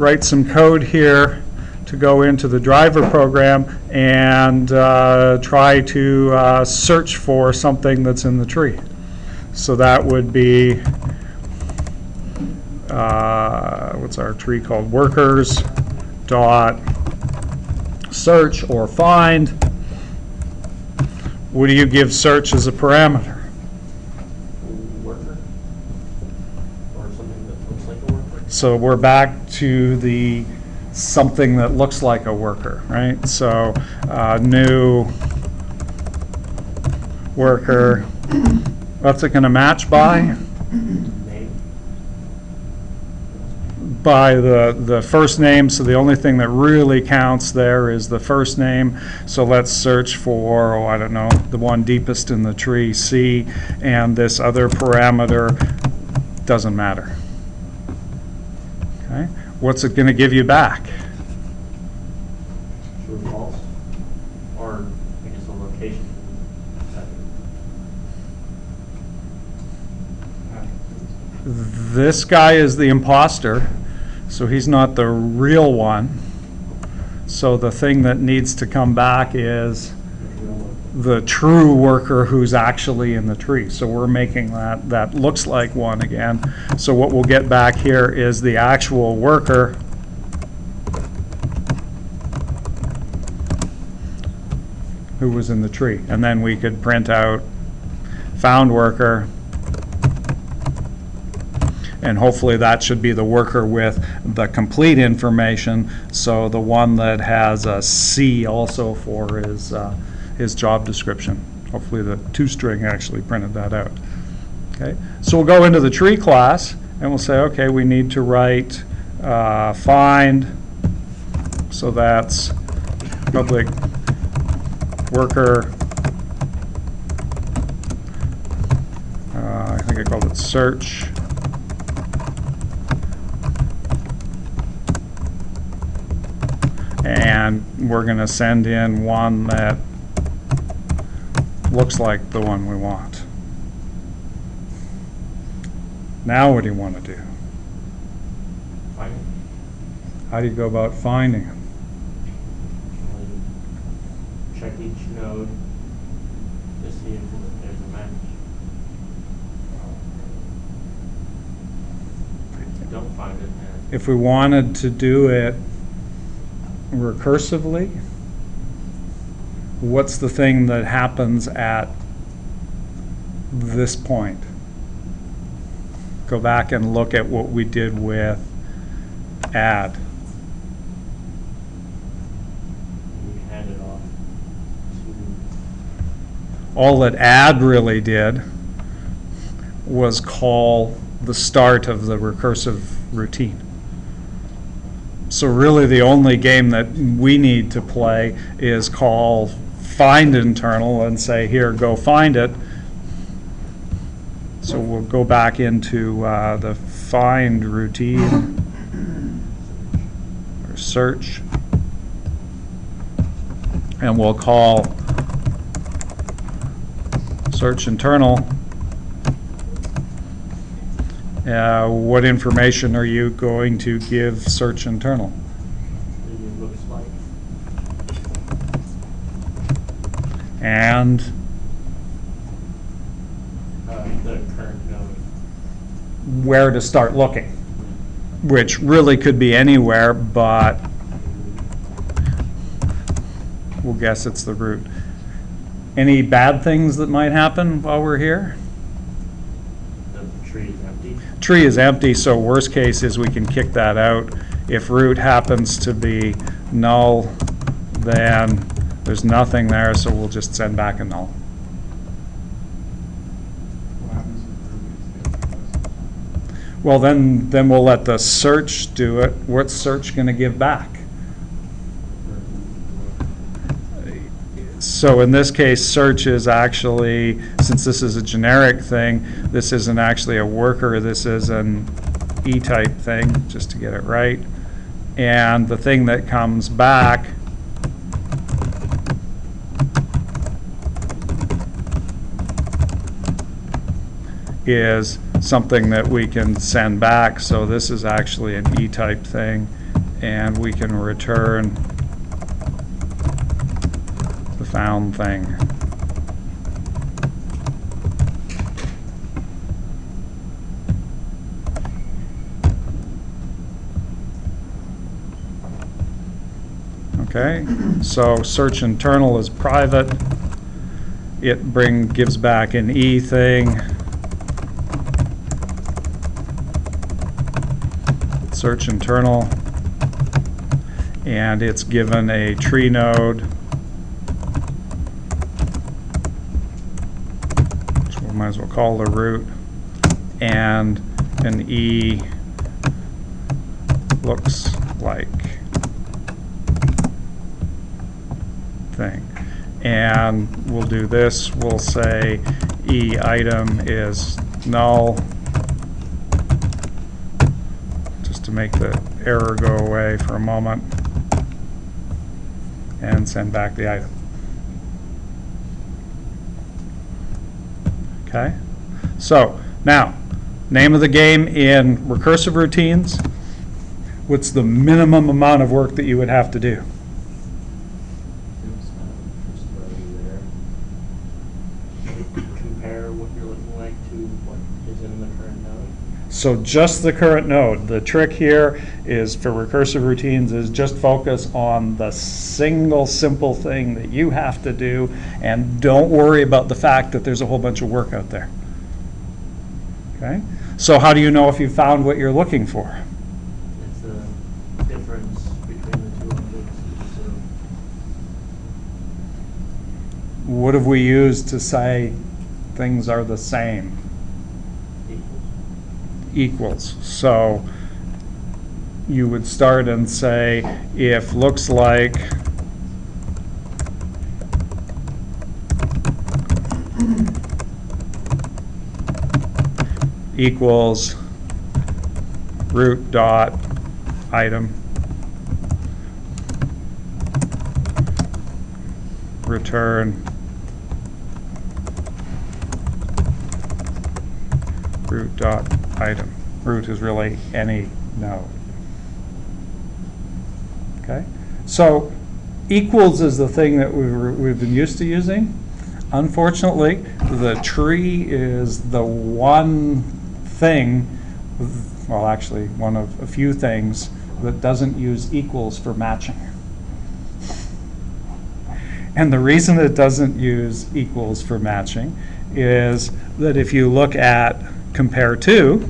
write some code here to go into the driver program and try to search for something that's in the tree. So that would be, what's our tree called? Workers dot search or find. What do you give search as a parameter? Worker? Or something that looks like a worker? So we're back to the something that looks like a worker, right? So new worker, what's it going to match by? Name? By the first name, so the only thing that really counts there is the first name. So let's search for, oh, I don't know, the one deepest in the tree, C, and this other parameter doesn't matter. Okay, what's it going to give you back? True or false? Or, I guess, a location. This guy is the imposter, so he's not the real one. So the thing that needs to come back is the true worker who's actually in the tree. So we're making that looks like one again. So what we'll get back here is the actual worker who was in the tree. And then we could print out found worker, and hopefully that should be the worker with the complete information, so the one that has a C also for his job description. Hopefully the toString actually printed that out. Okay, so we'll go into the tree class and we'll say, okay, we need to write find, so that's public worker, I think I called it search. And we're going to send in one that looks like the one we want. Now what do you want to do? Find it. How do you go about finding them? Check each node to see if there's a match. If you don't find it, then If we wanted to do it recursively, what's the thing that happens at this point? Go back and look at what we did with add. we hand it off to All that add really did was call the start of the recursive routine. So really the only game that we need to play is call find internal and say, here, go find it. So we'll go back into the find routine or search, and we'll call search internal. What information are you going to give search internal? it looks like. And The current node. where to start looking, which really could be anywhere, but we'll guess it's the root. Any bad things that might happen while we're here? The tree is empty. Tree is empty, so worst case is we can kick that out. If root happens to be null, then there's nothing there, so we'll just send back a null. What happens if Ruby is Well, then we'll let the search do it. What's search going to give back? So in this case, search is actually, since this is a generic thing, this isn't actually a worker, this is an E-type thing, just to get it right. And the thing that comes back is something that we can send back. So this is actually an E-type thing, and we can return the found thing. Okay, so search internal is private. It gives back an E thing. Search internal, and it's given a tree node, which we might as well call the root, and an E looks like thing. And we'll do this, we'll say E item is null, just to make the error go away for a moment, and send back the item. Okay, so now, name of the game in recursive routines, what's the minimum amount of work that you would have to do? Compare what you're looking like to what is in the current node. So just the current node. The trick here is for recursive routines is just focus on the single simple thing that you have to do, and don't worry about the fact that there's a whole bunch of work out there. Okay? So how do you know if you found what you're looking for? It's the difference between the two objects. So What have we used to say things are the same? Equals. So you would start and say if looks like equals root dot item return root dot item. Root is really any node. Okay, so equals is the thing that we've been used to using. Unfortunately, the tree is the one thing, well actually one of a few things, that doesn't use equals for matching. And the reason it doesn't use equals for matching is that if you look at compare to,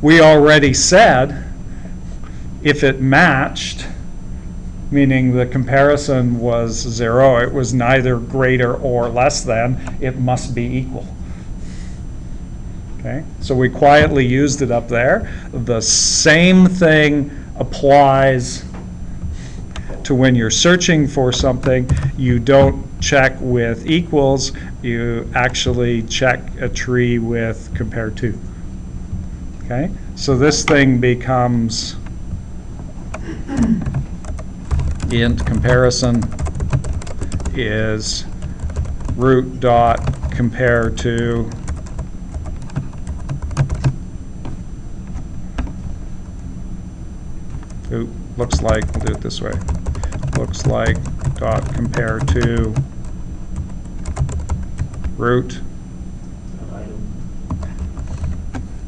we already said if it matched, meaning the comparison was 0, it was neither greater or less than, it must be equal. Okay, so we quietly used it up there. The same thing applies to when you're searching for something. You don't check with equals, you actually check a tree with compare to. Okay, so this thing becomes int comparison is root dot compare to looks like, we'll do it this way, looks like dot compare to root.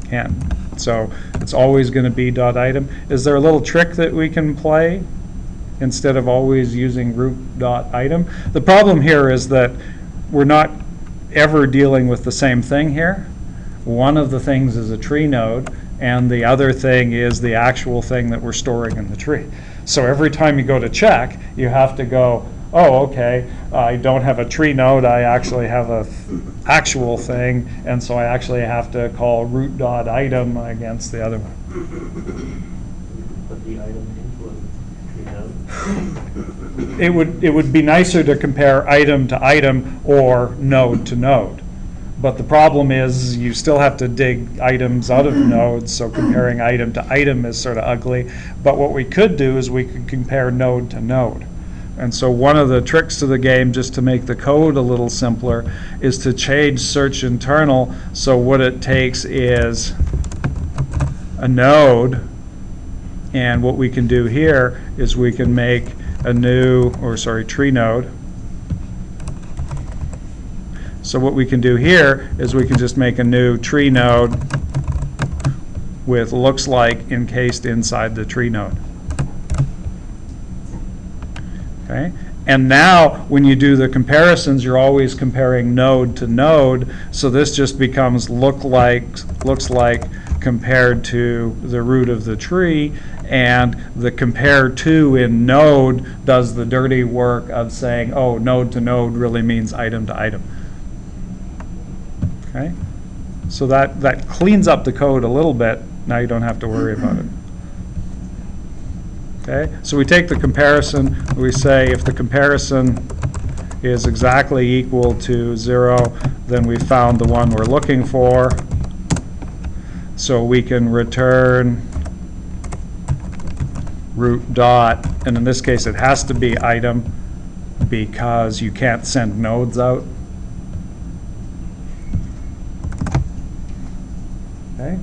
Can't. So it's always going to be dot item. Is there a little trick that we can play instead of always using root dot item? The problem here is that we're not ever dealing with the same thing here. One of the things is a tree node, and the other thing is the actual thing that we're storing in the tree. So every time you go to check, you have to go, oh, okay, I don't have a tree node, I actually have a actual thing, and so I actually have to call root dot item against the other one. Put the item into a tree node. It would be nicer to compare item to item or node to node. But the problem is you still have to dig items out of nodes, so comparing item to item is sort of ugly. But what we could do is we could compare node to node. And so one of the tricks to the game, just to make the code a little simpler, is to change search internal, so what it takes is a node And what we can do here is we can make a new, tree node. So what we can do here is we can just make a new tree node with looks like encased inside the tree node. Okay? And now when you do the comparisons, you're always comparing node to node, so this just becomes looks like compared to the root of the tree, and the compare to in node does the dirty work of saying, oh, node to node really means item to item. Okay? So that cleans up the code a little bit. Now you don't have to worry about it. Okay? So we take the comparison, we say if the comparison is exactly equal to 0, then we found the one we're looking for. So we can return root dot, and in this case it has to be item because you can't send nodes out. Okay?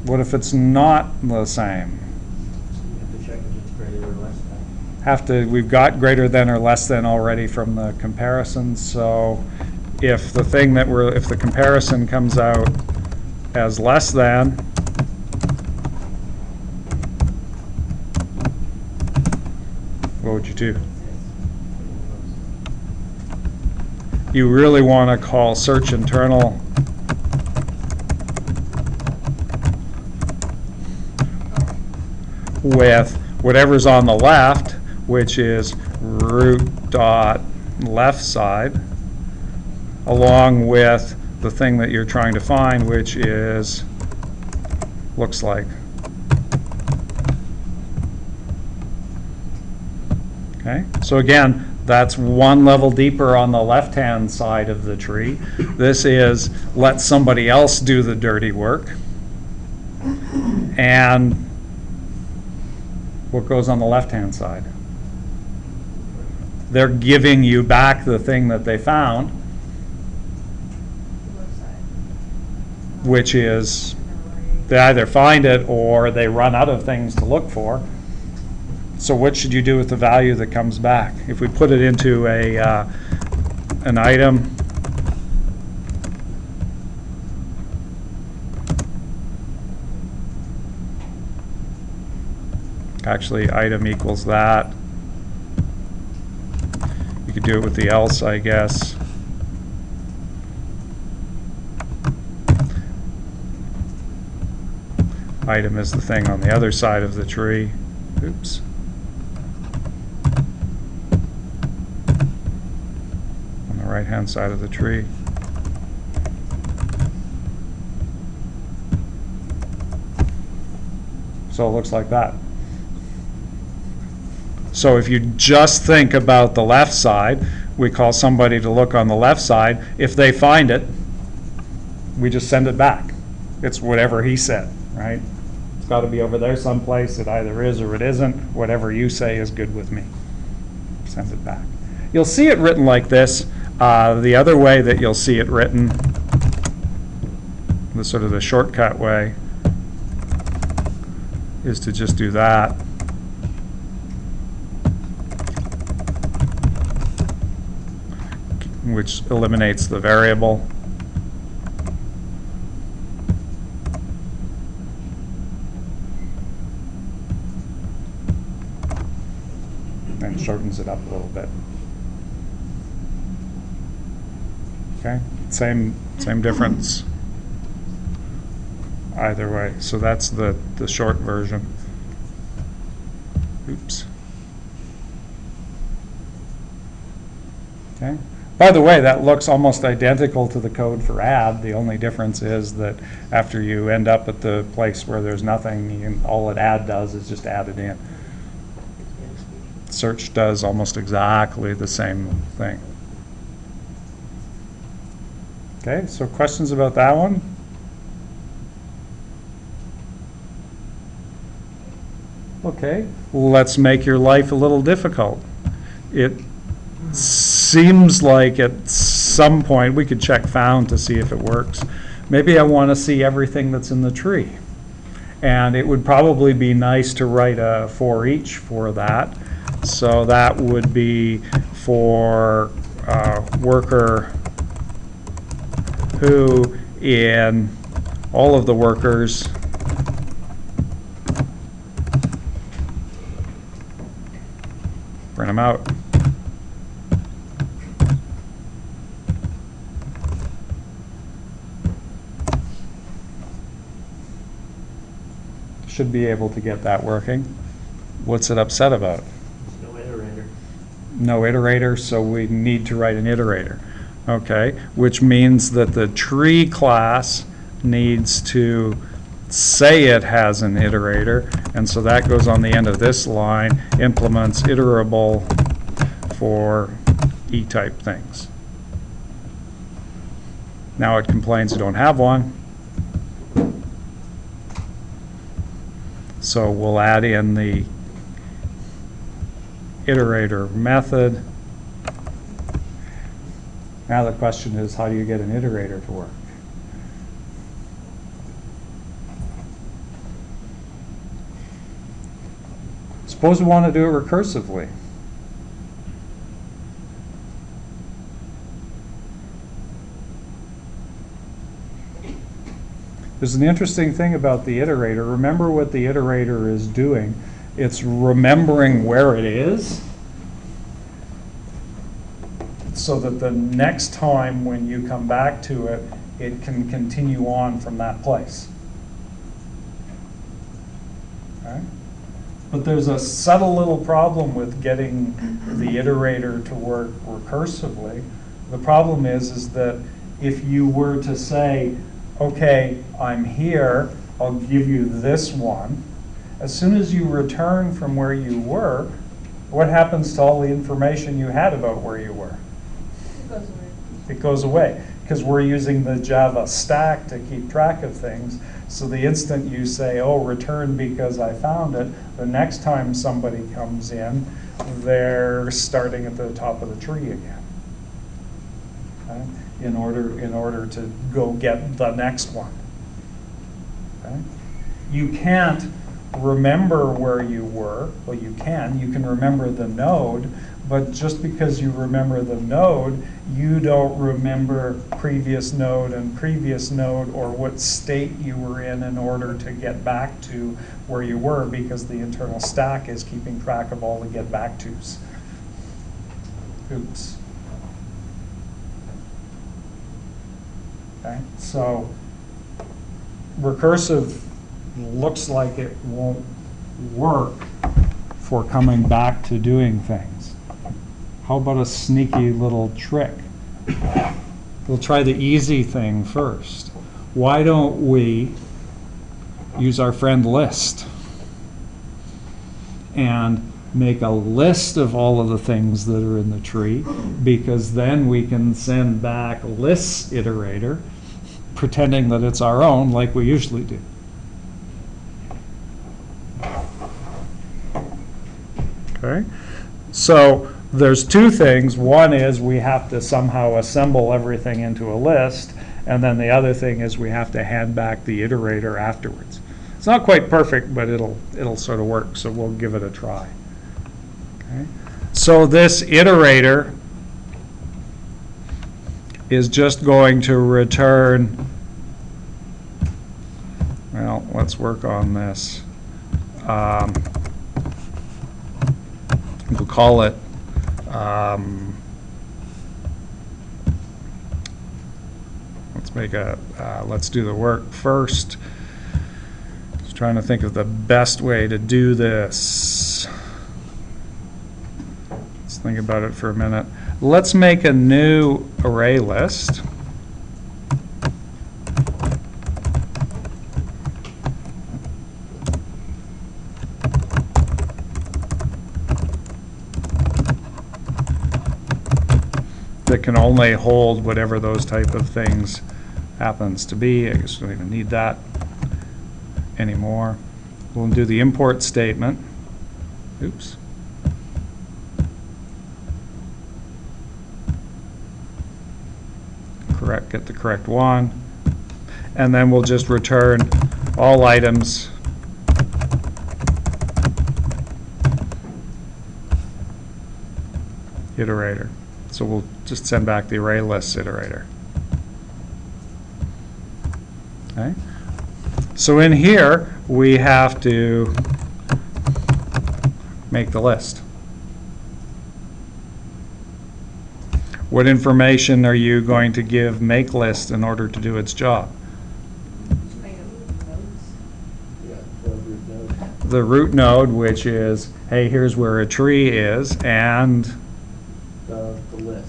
What if it's not the same? You have to check if it's greater or less than. We've got greater than or less than already from the comparison, so if the comparison comes out as less than, what would you do? You really want to call search internal with whatever's on the left, which is root dot left side, along with the thing that you're trying to find, which is looks like. Okay, so again, that's one level deeper on the left-hand side of the tree. This is let somebody else do the dirty work. And what goes on the left-hand side? They're giving you back the thing that they found, which is they either find it or they run out of things to look for. So what should you do with the value that comes back? If we put it into an item, actually item equals that. You could do it with the else, I guess. Item is the thing on the other side of the tree. Oops. On the right-hand side of the tree. So it looks like that. So if you just think about the left side, we call somebody to look on the left side. If they find it, we just send it back. It's whatever he said, right? It's got to be over there someplace. It either is or it isn't. Whatever you say is good with me. Send it back. You'll see it written like this. The other way that you'll see it written, the sort of the shortcut way, is to just do that. Which eliminates the variable. And shortens it up a little bit. Okay, same difference either way. So that's the short version. Oops. Okay. By the way, that looks almost identical to the code for add. The only difference is that after you end up at the place where there's nothing, all that add does is just add it in. Search does almost exactly the same thing. Okay, so questions about that one? Okay, let's make your life a little difficult. It seems like at some point we could check found to see if it works. Maybe I want to see everything that's in the tree. And it would probably be nice to write a for each for that. So that would be for worker who in all of the workers print them out. Should be able to get that working. What's it upset about? No iterator. No iterator, so we need to write an iterator. Okay, which means that the tree class needs to say it has an iterator, and so that goes on the end of this line, implements iterable for E-type things. Now it complains you don't have one. So we'll add in the iterator method. Now the question is, how do you get an iterator to work? Suppose we want to do it recursively. There's an interesting thing about the iterator. Remember what the iterator is doing. It's remembering where it is so that the next time when you come back to it, it can continue on from that place. Okay? But there's a subtle little problem with getting the iterator to work recursively. The problem is that if you were to say, okay, I'm here, I'll give you this one. As soon as you return from where you were, what happens to all the information you had about where you were? It goes away. It goes away, because we're using the Java stack to keep track of things. So the instant you say, oh, return because I found it, the next time somebody comes in, they're starting at the top of the tree again. Okay? In order to go get the next one. Okay? You can't remember where you were. Well, you can remember the node, but just because you remember the node, you don't remember previous node and previous node or what state you were in order to get back to where you were, because the internal stack is keeping track of all the get back tos. Oops. Okay, so recursive looks like it won't work for coming back to doing things. How about a sneaky little trick? We'll try the easy thing first. Why don't we use our friend list and make a list of all of the things that are in the tree, because then we can send back lists iterator, pretending that it's our own like we usually do. Okay, so there's two things. One is we have to somehow assemble everything into a list, and then the other thing is we have to hand back the iterator afterwards. It's not quite perfect, but it'll sort of work, so we'll give it a try. Okay. So this iterator is just going to return, well, let's work on this. We'll call it let's do the work first. Just trying to think of the best way to do this. Let's think about it for a minute. Let's make a new array list. That can only hold whatever those type of things happens to be. I guess we don't even need that anymore. We'll do the import statement. Oops. Get the correct one. And then we'll just return all items iterator. So we'll just send back the array lists iterator. Okay. So in here, we have to make the list. What information are you going to give make list in order to do its job? Yeah, the root node. The root node, which is, hey, here's where a tree is, and The list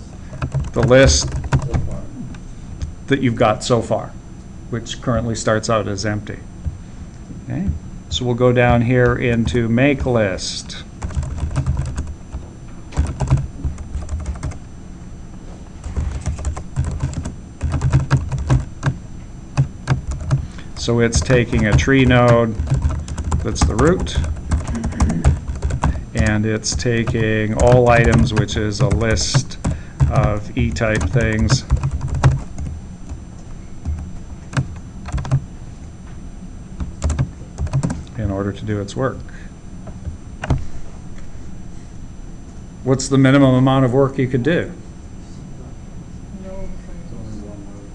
the list so far. that you've got so far, which currently starts out as empty. Okay, so we'll go down here into make list. So it's taking a tree node that's the root, and it's taking all items, which is a list of E-type things, in order to do its work. What's the minimum amount of work you could do? It's only one node.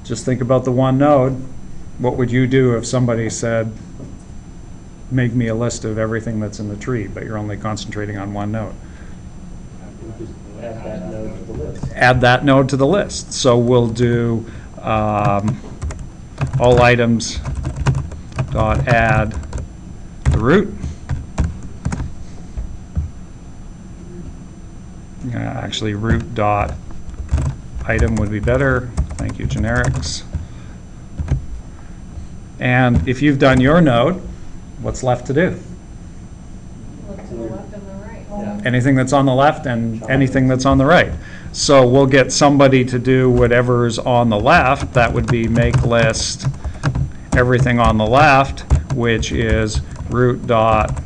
Just think about the one node. What would you do if somebody said, make me a list of everything that's in the tree, but you're only concentrating on one node? We just add that node to the list. Add that node to the list. So we'll do all items dot add the root. Actually, root dot item would be better. Thank you, generics. And if you've done your node, what's left to do? Look to the left and the right. Yeah. Anything that's on the left and anything that's on the right. So we'll get somebody to do whatever's on the left. That would be make list everything on the left, which is root dot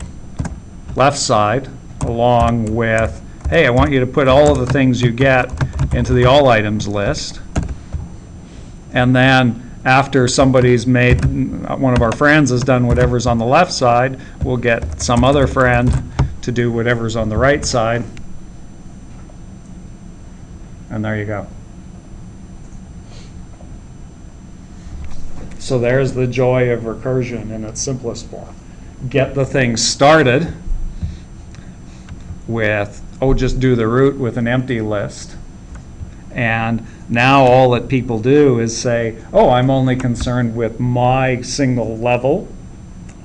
left side, along with, hey, I want you to put all of the things you get into the all items list. And then after somebody's made, one of our friends has done whatever's on the left side, we'll get some other friend to do whatever's on the right side. And there you go. So there's the joy of recursion in its simplest form. Get the thing started with, oh, just do the root with an empty list. And now all that people do is say, oh, I'm only concerned with my single level.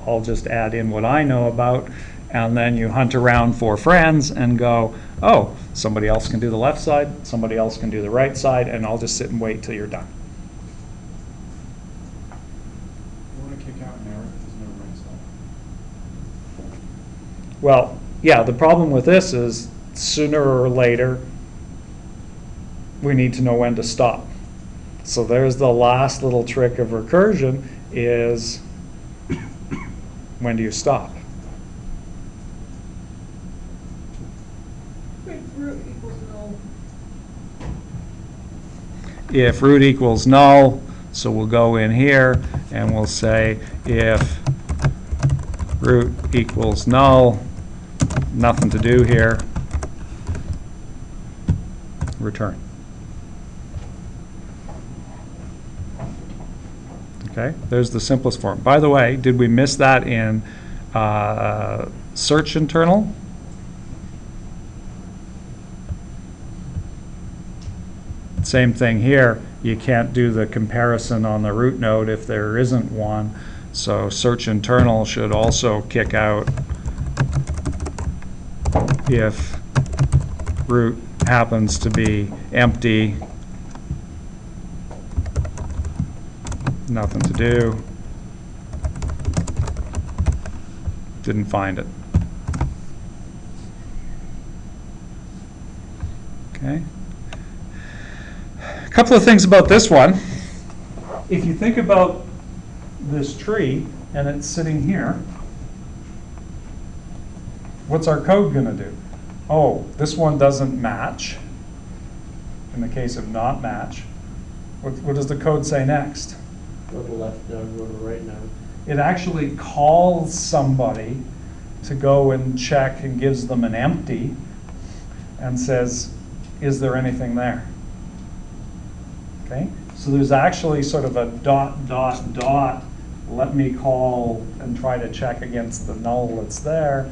I'll just add in what I know about. And then you hunt around for friends and go, oh, somebody else can do the left side, somebody else can do the right side, and I'll just sit and wait till you're done. You want to kick out an error if there's no right side. Well, yeah, the problem with this is sooner or later, we need to know when to stop. So there's the last little trick of recursion is, when do you stop? Root equals null. If root equals null, so we'll go in here and we'll say if root equals null, nothing to do here, return. Okay, there's the simplest form. By the way, did we miss that in search internal? Same thing here. You can't do the comparison on the root node if there isn't one. So search internal should also kick out if root happens to be empty. Nothing to do. Didn't find it. Okay. A couple of things about this one. If you think about this tree and it's sitting here, what's our code going to do? Oh, this one doesn't match. In the case of not match, what does the code say next? Go to the left node, go to the right node. It actually calls somebody to go and check and gives them an empty, and says, is there anything there? Okay, so there's actually sort of a dot, dot, dot, let me call and try to check against the null that's there,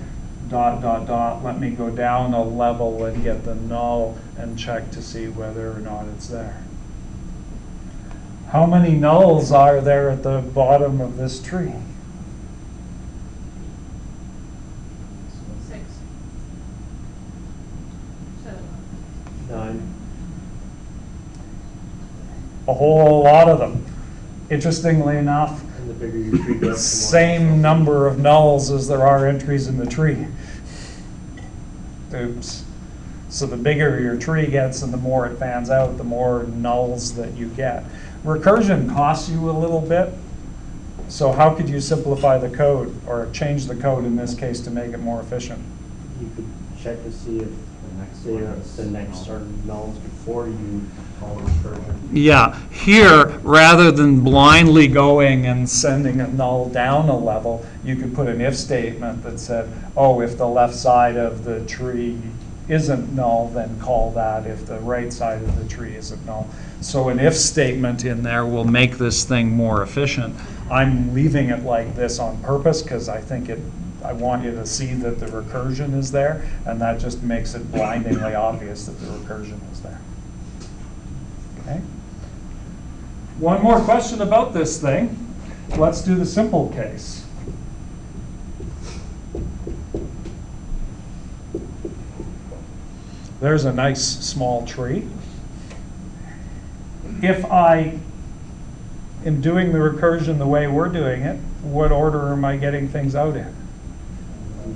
dot, dot, dot, let me go down a level and get the null and check to see whether or not it's there. How many nulls are there at the bottom of this tree? 6. 7. 9. A whole lot of them. Interestingly enough, And the bigger your tree gets, the more. same number of nulls as there are entries in the tree. Oops. So the bigger your tree gets and the more it fans out, the more nulls that you get. Recursion costs you a little bit. So how could you simplify the code or change the code in this case to make it more efficient? You could check to see if the next are nulls before you call the recursion. Yeah, here, rather than blindly going and sending a null down a level, you could put an if statement that said, oh, if the left side of the tree isn't null, then call that. If the right side of the tree isn't null. So an if statement in there will make this thing more efficient. I'm leaving it like this on purpose because I think I want you to see that the recursion is there, and that just makes it blindingly obvious that the recursion is there. Okay. One more question about this thing. Let's do the simple case. There's a nice small tree. If I am doing the recursion the way we're doing it, what order am I getting things out in?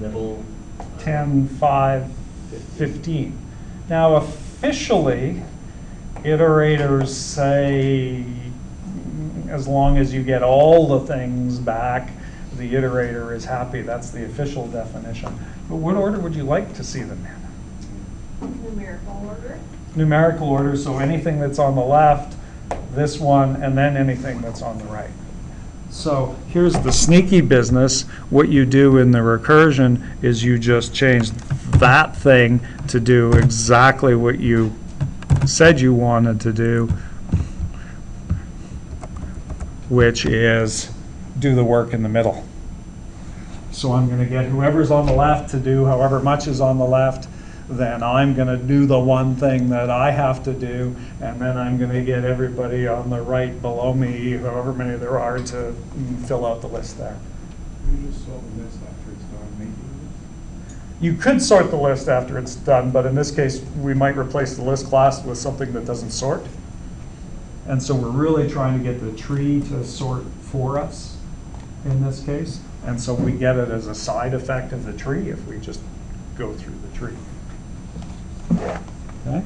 Middle. 10, 5, 15. Now officially, iterators say as long as you get all the things back, the iterator is happy. That's the official definition. But what order would you like to see them in? Numerical order. Numerical order, so anything that's on the left, this one, and then anything that's on the right. So here's the sneaky business. What you do in the recursion is you just change that thing to do exactly what you said you wanted to do, which is do the work in the middle. So I'm going to get whoever's on the left to do however much is on the left, then I'm going to do the one thing that I have to do, and then I'm going to get everybody on the right below me, however many there are, to fill out the list there. You just sort the list after it's done, maybe. You could sort the list after it's done, but in this case, we might replace the list class with something that doesn't sort. And so we're really trying to get the tree to sort for us in this case. And so we get it as a side effect of the tree if we just go through the tree. Okay?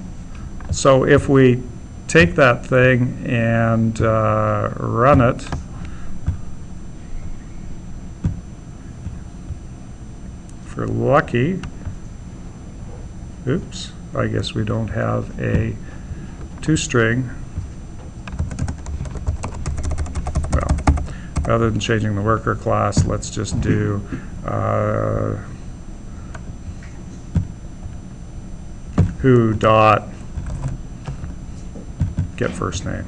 So if we take that thing and run it, if we're lucky, oops, I guess we don't have a toString. Well, rather than changing the worker class, let's just do who dot get first name.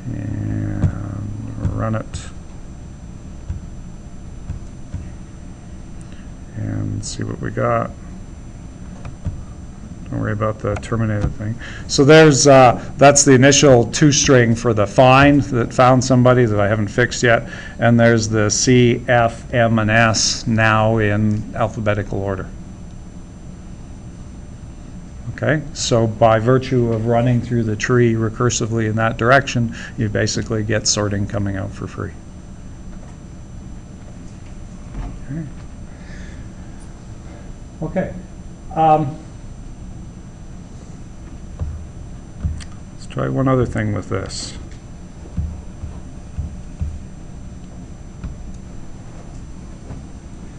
And run it. And see what we got. Don't worry about the terminated thing. So there's that's the initial toString for the find that found somebody that I haven't fixed yet, and there's the C, F, M, and S now in alphabetical order. Okay, so by virtue of running through the tree recursively in that direction, you basically get sorting coming out for free. Okay. Let's try one other thing with this.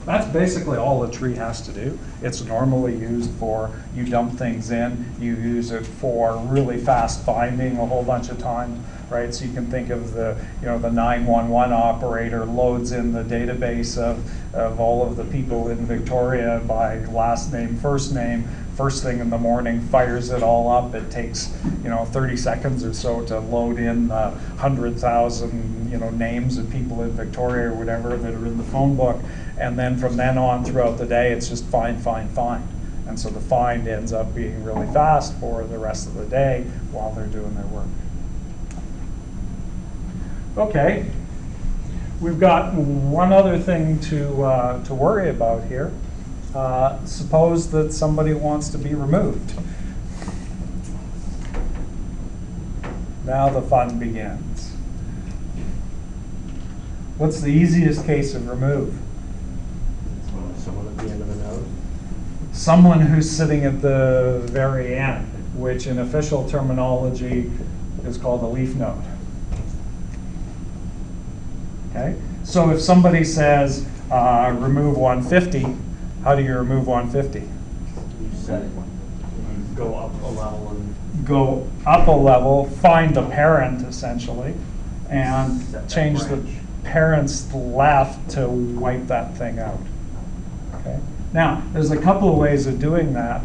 That's that's basically all the tree has to do. It's normally used for, you dump things in, you use it for really fast finding a whole bunch of times, right? So you can think of the 911 operator loads in the database of all of the people in Victoria by last name, first thing in the morning, fires it all up. It takes 30 seconds or so to load in 100,000 names of people in Victoria or whatever that are in the phone book, and then from then on throughout the day it's just find. And so the find ends up being really fast for the rest of the day while they're doing their work. Okay, we've got one other thing to worry about here. Suppose that somebody wants to be removed. Now the fun begins. What's the easiest case of remove? Someone at the end of the node. Someone who's sitting at the very end, which in official terminology is called a leaf node. Okay? So if somebody says remove 150, how do you remove 150? You set it. You go up a level and Go up a level, find the parent essentially, and Set that change the branch. parent's left to wipe that thing out. Okay. Now, there's a couple of ways of doing that.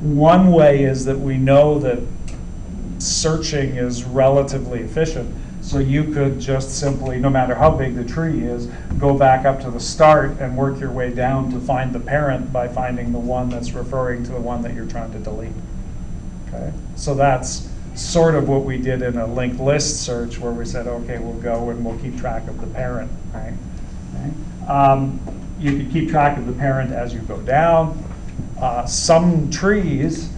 One way is that we know that searching is relatively efficient. So you could just simply, no matter how big the tree is, go back up to the start and work your way down to find the parent by finding the one that's referring to the one that you're trying to delete. Okay? So that's sort of what we did in a linked list search, where we said, okay, we'll go and we'll keep track of the parent. Right? Okay? You can keep track of the parent as you go down. Some trees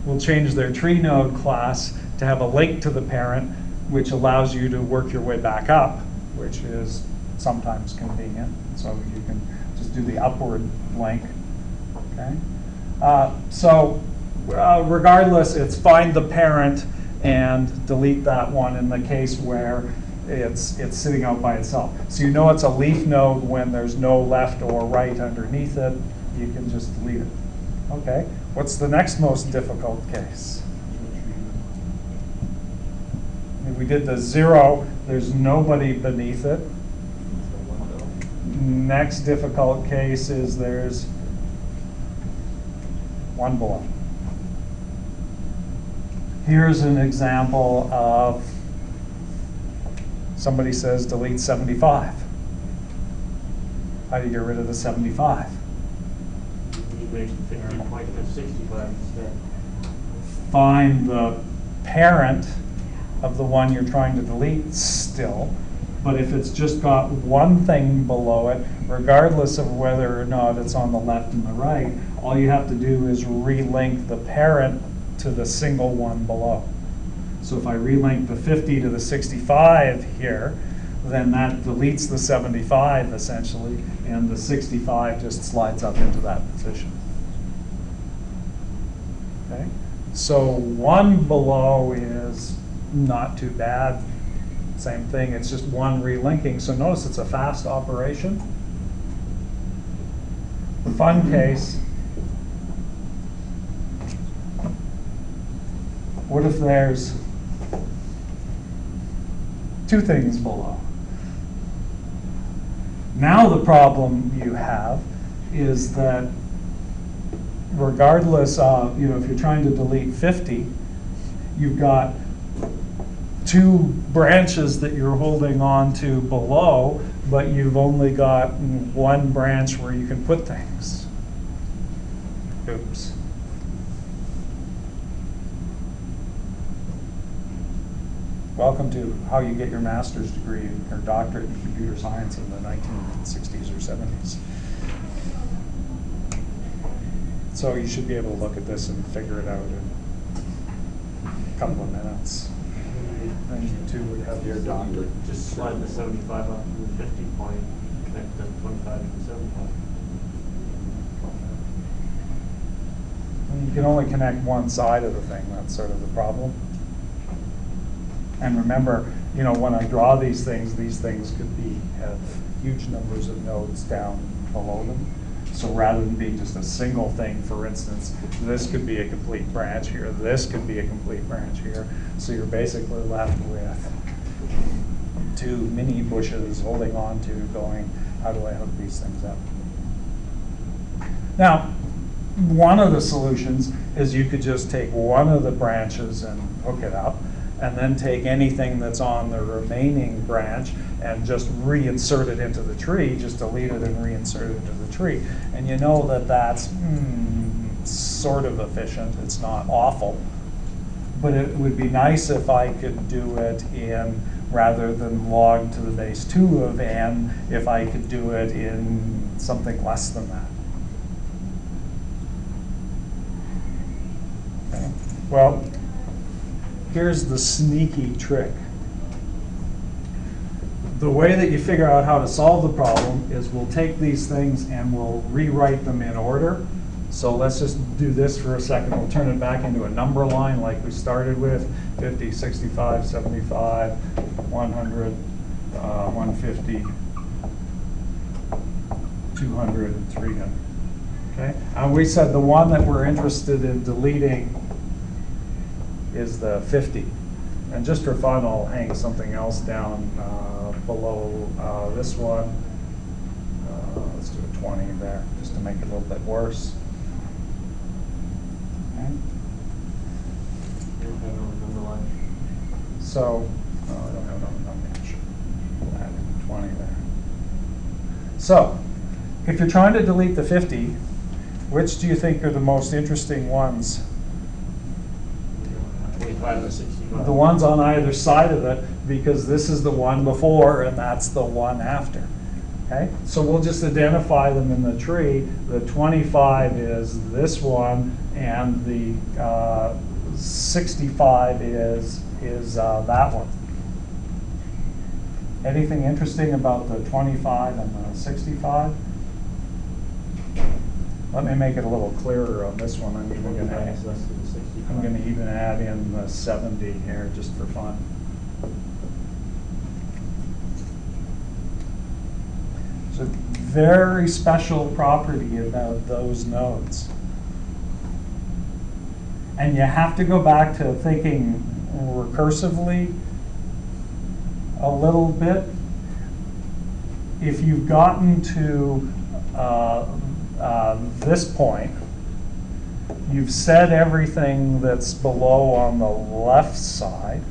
will change their tree node class to have a link to the parent, which allows you to work your way back up, which is sometimes convenient. So you can just do the upward link. Okay. Regardless, it's find the parent and delete that one in the case where it's sitting out by itself. So you know it's a leaf node when there's no left or right underneath it. You can just delete it. Okay. What's the next most difficult case? We did the 0, there's nobody beneath it. Next difficult case is there's one below. Here's an example of somebody says delete 75. How do you get rid of the 75? you make 50 point to 65 instead. Find the parent of the one you're trying to delete still, but if it's just got one thing below it, regardless of whether or not it's on the left and the right, all you have to do is relink the parent to the single one below. So if I relink the 50 to the 65 here, then that deletes the 75 essentially, and the 65 just slides up into that position. Okay? So one below is not too bad. Same thing, it's just one relinking. So notice it's a fast operation. The fun case, what if there's two things below? Now the problem you have is that regardless of, if you're trying to delete 50, you've got two branches that you're holding on to below, but you've only got one branch where you can put things. Oops. Welcome to how you get your master's degree or doctorate in computer science in the 1960s or 70s. So you should be able to look at this and figure it out in a couple of minutes. And you too would have your doctorate. Just slide the 75 up to the 50 point, connect the 25 to the 75. You can only connect one side of the thing, that's sort of the problem. And remember, when I draw these things could have huge numbers of nodes down below them. So rather than being just a single thing, for instance, this could be a complete branch here, this could be a complete branch here. So you're basically left with two mini bushes holding on to going, how do I hook these things up? Now, one of the solutions is you could just take one of the branches and hook it up, and then take anything that's on the remaining branch and just reinsert it into the tree, just delete it and reinsert it into the tree. And you know that that's sort of efficient, it's not awful. But it would be nice if I could do it in, rather than log to the base 2 of n, if I could do it in something less than that. Okay. Well, here's the sneaky trick. The way that you figure out how to solve the problem is we'll take these things and we'll rewrite them in order. So let's just do this for a second. We'll turn it back into a number line like we started with, 50, 65, 75, 100, 150, 200, and 300. Okay? And we said the one that we're interested in deleting is the 50. And just for fun, I'll hang something else down below this one. Let's do a 20 there, just to make it a little bit worse. Okay. So, I don't have another number. We'll add in 20 there. So, if you're trying to delete the 50, which do you think are the most interesting ones? 25 and 65. The ones on either side of it, because this is the one before and that's the one after. Okay, so we'll just identify them in the tree. The 25 is this one, and the 65 is that one. Anything interesting about the 25 and the 65? Let me make it a little clearer on this one. I'm even going to even add in the 70 here just for fun. It's a very special property about those nodes. And you have to go back to thinking recursively a little bit. If you've gotten to this point, you've said everything that's below on the left side.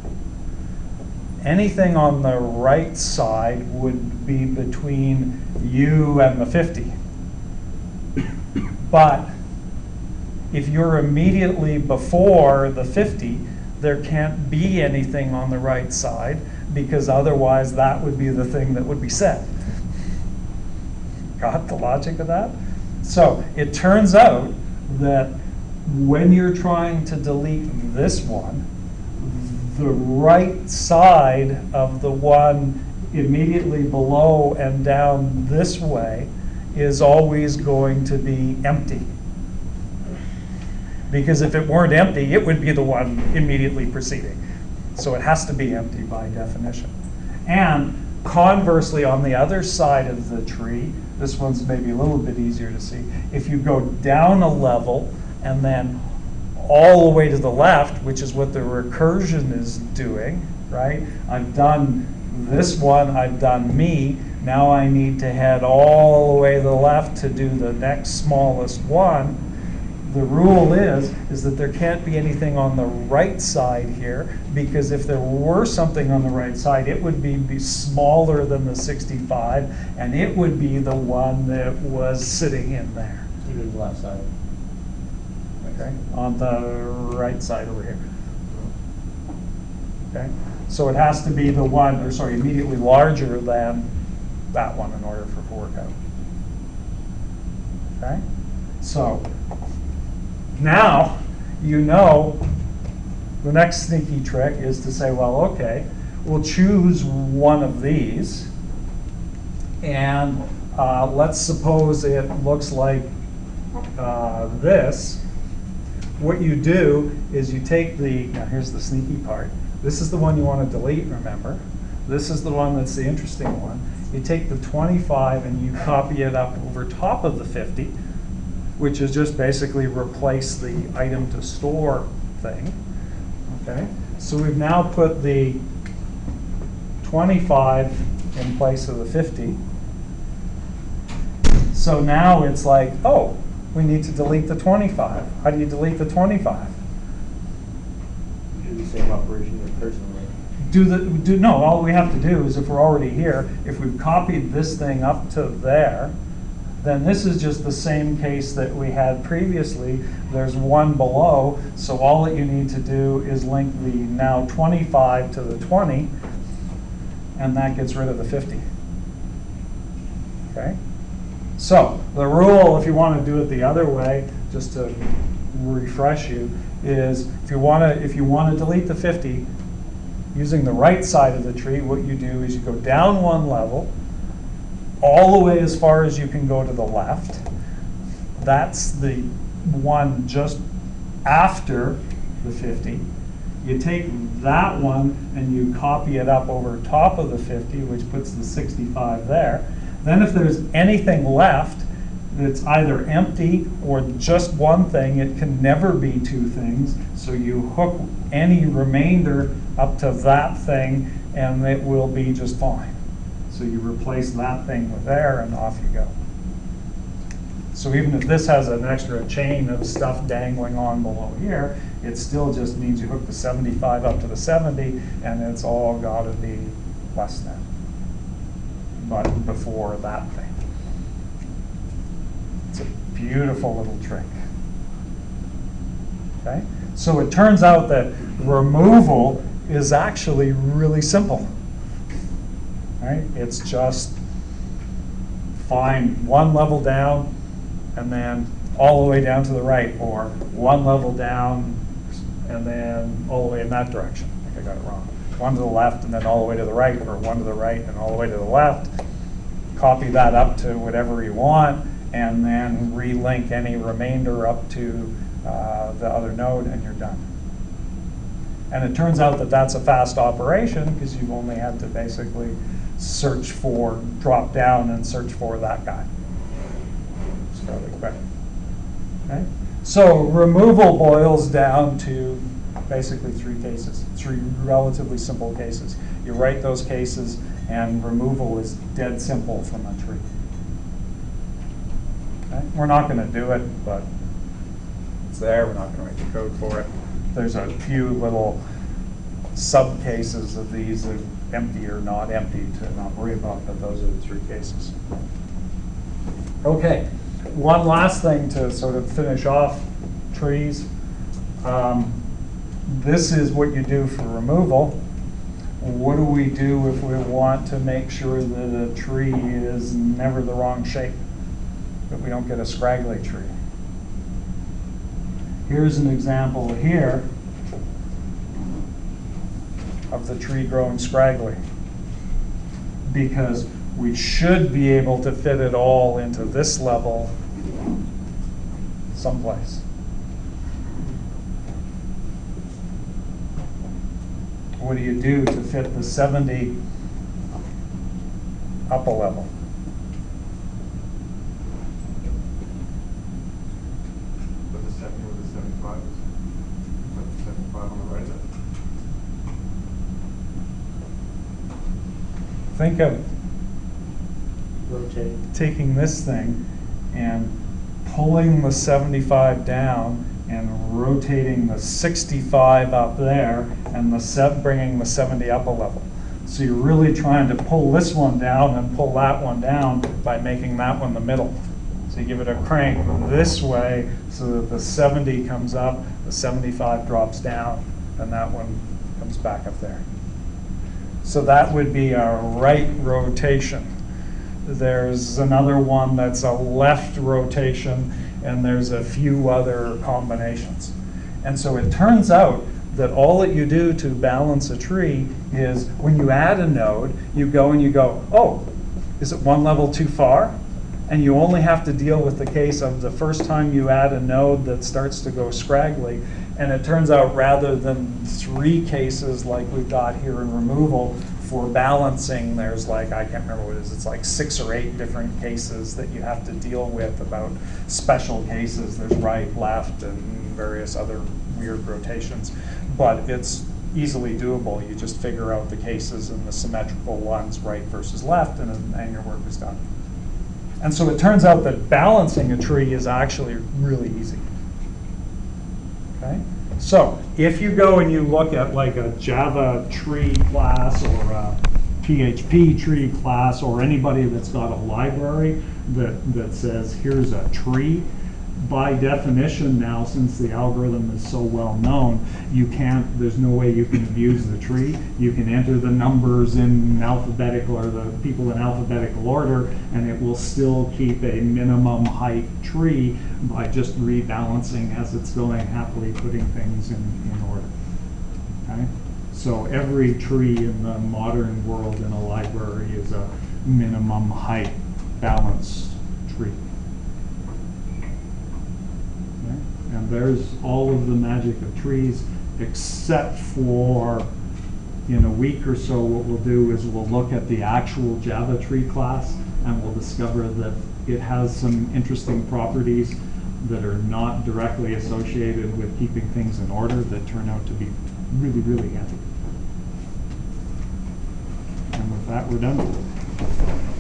Anything on the right side would be between you and the 50. But if you're immediately before the 50, there can't be anything on the right side, because otherwise that would be the thing that would be said. Got the logic of that? So it turns out that when you're trying to delete this one, the right side of the one immediately below and down this way is always going to be empty. Because if it weren't empty, it would be the one immediately preceding. So it has to be empty by definition. And conversely, on the other side of the tree, this one's maybe a little bit easier to see. If you go down a level and then all the way to the left, which is what the recursion is doing, right? I've done this one, I've done me. Now I need to head all the way to the left to do the next smallest one. The rule is that there can't be anything on the right side here, because if there were something on the right side, it would be smaller than the 65, and it would be the one that was sitting in there. Even the left side. Okay, on the right side over here. Okay, so it has to be the one, or sorry, immediately larger than that one in order for it to work out. Okay, so now you know the next sneaky trick is to say, well, okay, we'll choose one of these, and let's suppose it looks like this. What you do is you take now here's the sneaky part. This is the one you want to delete, remember. This is the one that's the interesting one. you take the 25 and you copy it up over top of the 50, which is just basically replace the item to store thing. Okay, so we've now put the 25 in place of the 50. So now it's like, oh, we need to delete the 25. How do you delete the 25? Do the same operation in personally. No, all we have to do is, if we're already here, if we've copied this thing up to there, then this is just the same case that we had previously. There's one below, so all that you need to do is link the now 25 to the 20, and that gets rid of the 50. Okay? So the rule, if you want to do it the other way, just to refresh you, is if you want to delete the 50, using the right side of the tree, what you do is you go down one level, all the way as far as you can go to the left. That's the one just after the 50. You take that one and you copy it up over top of the 50, which puts the 65 there. Then if there's anything left that's either empty or just one thing, it can never be two things. So you hook any remainder up to that thing and it will be just fine. So you replace that thing with there and off you go. So even if this has an extra chain of stuff dangling on below here, it still just means you hook the 75 up to the 70 and it's all got to be less than, but before that thing. It's a beautiful little trick. Okay? So it turns out that removal is actually really simple. Right? It's just find one level down and then all the way down to the right, or one level down and then all the way in that direction. I think I got it wrong. One to the left and then all the way to the right, or one to the right and all the way to the left. Copy that up to whatever you want, and then relink any remainder up to the other node, and you're done. And it turns out that that's a fast operation because you've only had to basically search for, drop down and search for that guy. It's fairly quick. Okay? So removal boils down to basically three cases, three relatively simple cases. You write those cases, and removal is dead simple from a tree. Okay? We're not going to do it, but it's there. We're not going to write the code for it. There's a few little sub cases of these, of empty or not empty, to not worry about, but those are the three cases. Okay, one last thing to sort of finish off trees. This is what you do for removal. What do we do if we want to make sure that a tree is never the wrong shape, that we don't get a scraggly tree? Here's an example here of the tree growing scraggly, because we should be able to fit it all into this level someplace. What do you do to fit the 70 up a level? Put the 70 with the 75. Put the 75 on the right then. Think of Rotate. taking this thing and pulling the 75 down and rotating the 65 up there, and bringing the 70 up a level. So you're really trying to pull this one down and pull that one down by making that one the middle. So you give it a crank this way so that the 70 comes up, the 75 drops down, and that one comes back up there. So that would be a right rotation. There's another one that's a left rotation, and there's a few other combinations. And so it turns out that all that you do to balance a tree is when you add a node, you go and you go, oh, is it one level too far? And you only have to deal with the case of the first time you add a node that starts to go scraggly. And it turns out rather than three cases like we've got here in removal, For balancing, there's like, I can't remember what it is, it's like 6 or 8 different cases that you have to deal with about special cases. There's right, left, and various other weird rotations. But it's easily doable. You just figure out the cases and the symmetrical ones, right versus left, and your work is done. And so it turns out that balancing a tree is actually really easy. Okay? So if you go and you look at like a Java tree class or a PHP tree class or anybody that's got a library that says here's a tree, by definition now, since the algorithm is so well known, there's no way you can abuse the tree. You can enter the numbers in alphabetical or the people in alphabetical order, and it will still keep a minimum height tree by just rebalancing as it's going, happily putting things in order. Okay? So every tree in the modern world in a library is a minimum height balanced tree. And there's all of the magic of trees, except for in a week or so what we'll do is we'll look at the actual Java tree class and we'll discover that it has some interesting properties that are not directly associated with keeping things in order that turn out to be really, really handy. And with that, we're done.